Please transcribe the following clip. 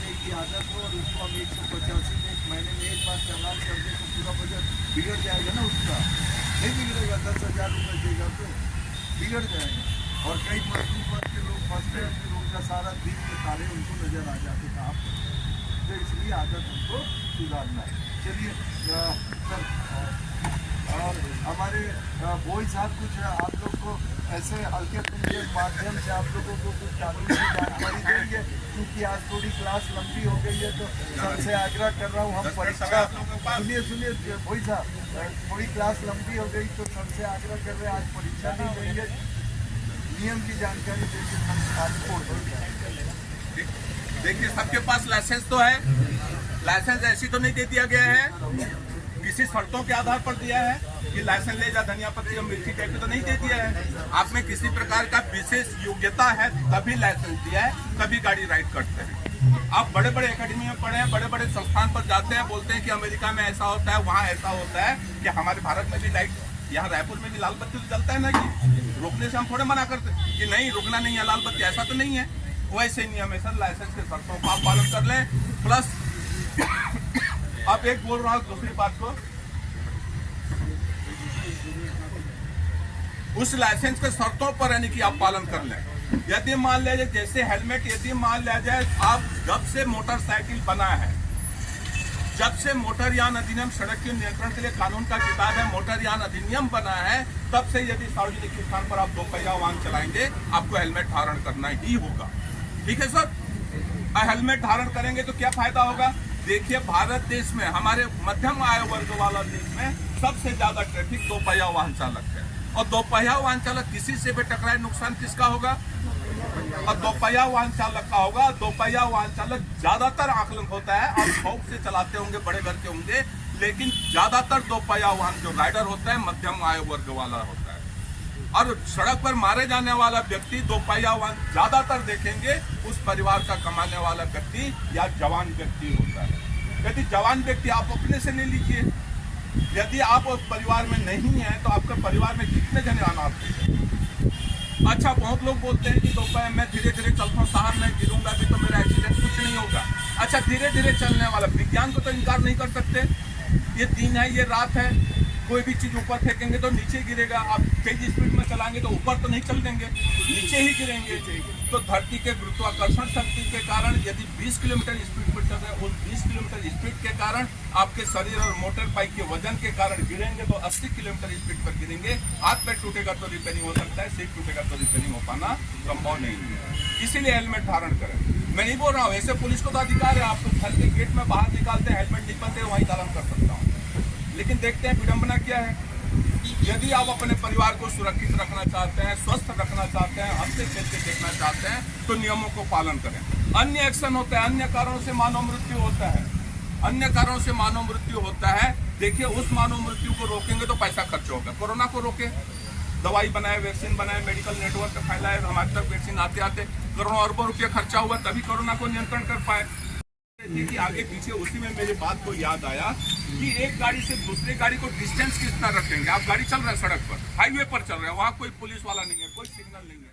देने की आदत हो और उसको हम 185 में एक महीने में एक बार चालान कर दें तो पूरा बजट बिगड़ जाएगा ना उसका। नहीं बिगड़ेगा, 10,000 रुपये देगा तो बिगड़ जाएगा। और कई मजदूर वर्ग के लोग फंसते हैं, फिर उनका सारा दिन के तारे उनको नजर आ जाते काम। तो इसलिए आदत हमको सुधारना है। चलिए सर, और हमारे बोई साहब कुछ आप लोग को ऐसे हल्के फुल्के माध्यम से आप लोगों को कुछ कानून की जानकारी देंगे, क्योंकि आज थोड़ी क्लास लंबी हो गई है तो सर से आग्रह कर रहा हूँ हम परीक्षा। सुनिए बोई साहब, थोड़ी क्लास लंबी हो गई तो सर से आग्रह कर रहे हैं आज परीक्षा नहीं देंगे, नियम की जानकारी देंगे। देखिए सबके पास लाइसेंस तो है, लाइसेंस ऐसी तो नहीं दे दिया गया है, किसी शर्तों के आधार पर दिया है कि लाइसेंस ले जा धनिया पत्ती और मिर्ची टाइप तो नहीं दे दिया है। आप में किसी प्रकार का विशेष योग्यता है तभी लाइसेंस दिया है, तभी गाड़ी राइड करते हैं। आप बड़े बड़े एकेडमी में पढ़े हैं, बड़े बड़े संस्थान पर जाते हैं, बोलते हैं कि अमेरिका में ऐसा होता है, वहाँ ऐसा होता है, कि हमारे भारत में भी लाइट, यहाँ रायपुर में भी लाल बत्ती तो जलता है ना, कि रोकने से हम थोड़े मना करते कि नहीं रुकना नहीं है लाल बत्ती, ऐसा तो नहीं है। वैसे नियम है सर, लाइसेंस के शर्तों को आप पालन कर लें। प्लस आप एक बोल रहा हूँ दूसरी बात को, उस लाइसेंस के शर्तों पर यानी कि आप पालन कर लें। यदि मान लिया जाए जैसे हेलमेट, यदि मान लिया जाए आप जब से मोटरसाइकिल बना है, जब से मोटरयान अधिनियम सड़क के नियंत्रण के लिए कानून का किताब है, मोटरयान अधिनियम बना है, तब से यदि सार्वजनिक स्थान पर आप दोपहिया वाहन चलाएंगे आपको हेलमेट धारण करना ही होगा। ठीक है सर, हेलमेट धारण करेंगे तो क्या फायदा होगा? देखिए भारत देश में, हमारे मध्यम आय वर्ग वाला देश में सबसे ज्यादा ट्रैफिक दोपहिया वाहन चालक है, और दोपहिया वाहन चालक किसी से भी टकराए नुकसान किसका होगा? और दोपहिया वाहन चालक का होगा। दोपहिया वाहन चालक ज्यादातर आकलन होता है, आप शौक से चलाते होंगे, बड़े घर के होंगे, लेकिन ज्यादातर दोपहिया वाहन जो राइडर होता है मध्यम आय वर्ग वाला होता है। और सड़क पर मारे जाने वाला व्यक्ति दोपहिया वाहन ज्यादातर देखेंगे उस परिवार का कमाने वाला व्यक्ति या जवान व्यक्ति होता है। यदि जवान व्यक्ति आप अपने से ले लीजिए, यदि आप उस परिवार में नहीं है तो आपके परिवार में कितने जने अनाथ हैं? अच्छा, बहुत लोग बोलते हैं कि दोपहिया मैं धीरे धीरे चलता हूँ, साहब मैं गिरूंगा भी तो मेरा एक्सीडेंट कुछ नहीं होगा। अच्छा, धीरे धीरे चलने वाला, विज्ञान को तो इनकार नहीं कर सकते। ये दिन है, ये रात है, कोई भी चीज ऊपर फेंकेंगे तो नीचे गिरेगा। आप तेज स्पीड में चलाएंगे तो ऊपर तो नहीं चल देंगे, नीचे ही गिरेंगे। तो धरती के गुरुत्वाकर्षण शक्ति के कारण यदि 20 किलोमीटर स्पीड पर चल रहे हैं, उस 20 किलोमीटर स्पीड के कारण आपके शरीर और मोटर बाइक के वजन के कारण गिरेंगे तो 80 किलोमीटर स्पीड पर गिरेंगे। हाथ पैर टूटेगा तो रिपेयरिंग हो सकता है, सीट टूटेगा तो रिपेयरिंग हो पाना संभव नहीं है। इसीलिए हेलमेट धारण करें। मैं नहीं बोल रहा हूँ, ऐसे पुलिस को तो अधिकार है, आपको घर के गेट में बाहर निकालते हैं, हेलमेट नहीं पहनते वहीं चालान कर सकता हूँ। लेकिन देखते हैं विडंबना क्या है। यदि आप अपने परिवार को सुरक्षित रखना चाहते हैं, स्वस्थ रखना चाहते हैं, हंसते खेलते देखना चाहते हैं, तो नियमों को पालन करें। अन्य एक्शन होता है, अन्य कारणों से मानव मृत्यु होता है, अन्य कारणों से मानव मृत्यु होता है। देखिए उस मानव मृत्यु को रोकेंगे तो पैसा खर्च होगा। कोरोना को रोके, दवाई बनाए, वैक्सीन बनाए, मेडिकल नेटवर्क फैलाए, हमारे तक वैक्सीन आते आते करोड़ों अरबों रुपये खर्चा हुआ, तभी कोरोना को नियंत्रण कर पाए। देखिए आगे पीछे उसी में मेरी बात को याद आया कि एक गाड़ी से दूसरी गाड़ी को डिस्टेंस कितना रखेंगे। आप गाड़ी चल रहे हैं सड़क पर, हाईवे पर चल रहे हैं, वहाँ कोई पुलिस वाला नहीं है, कोई सिग्नल नहीं है,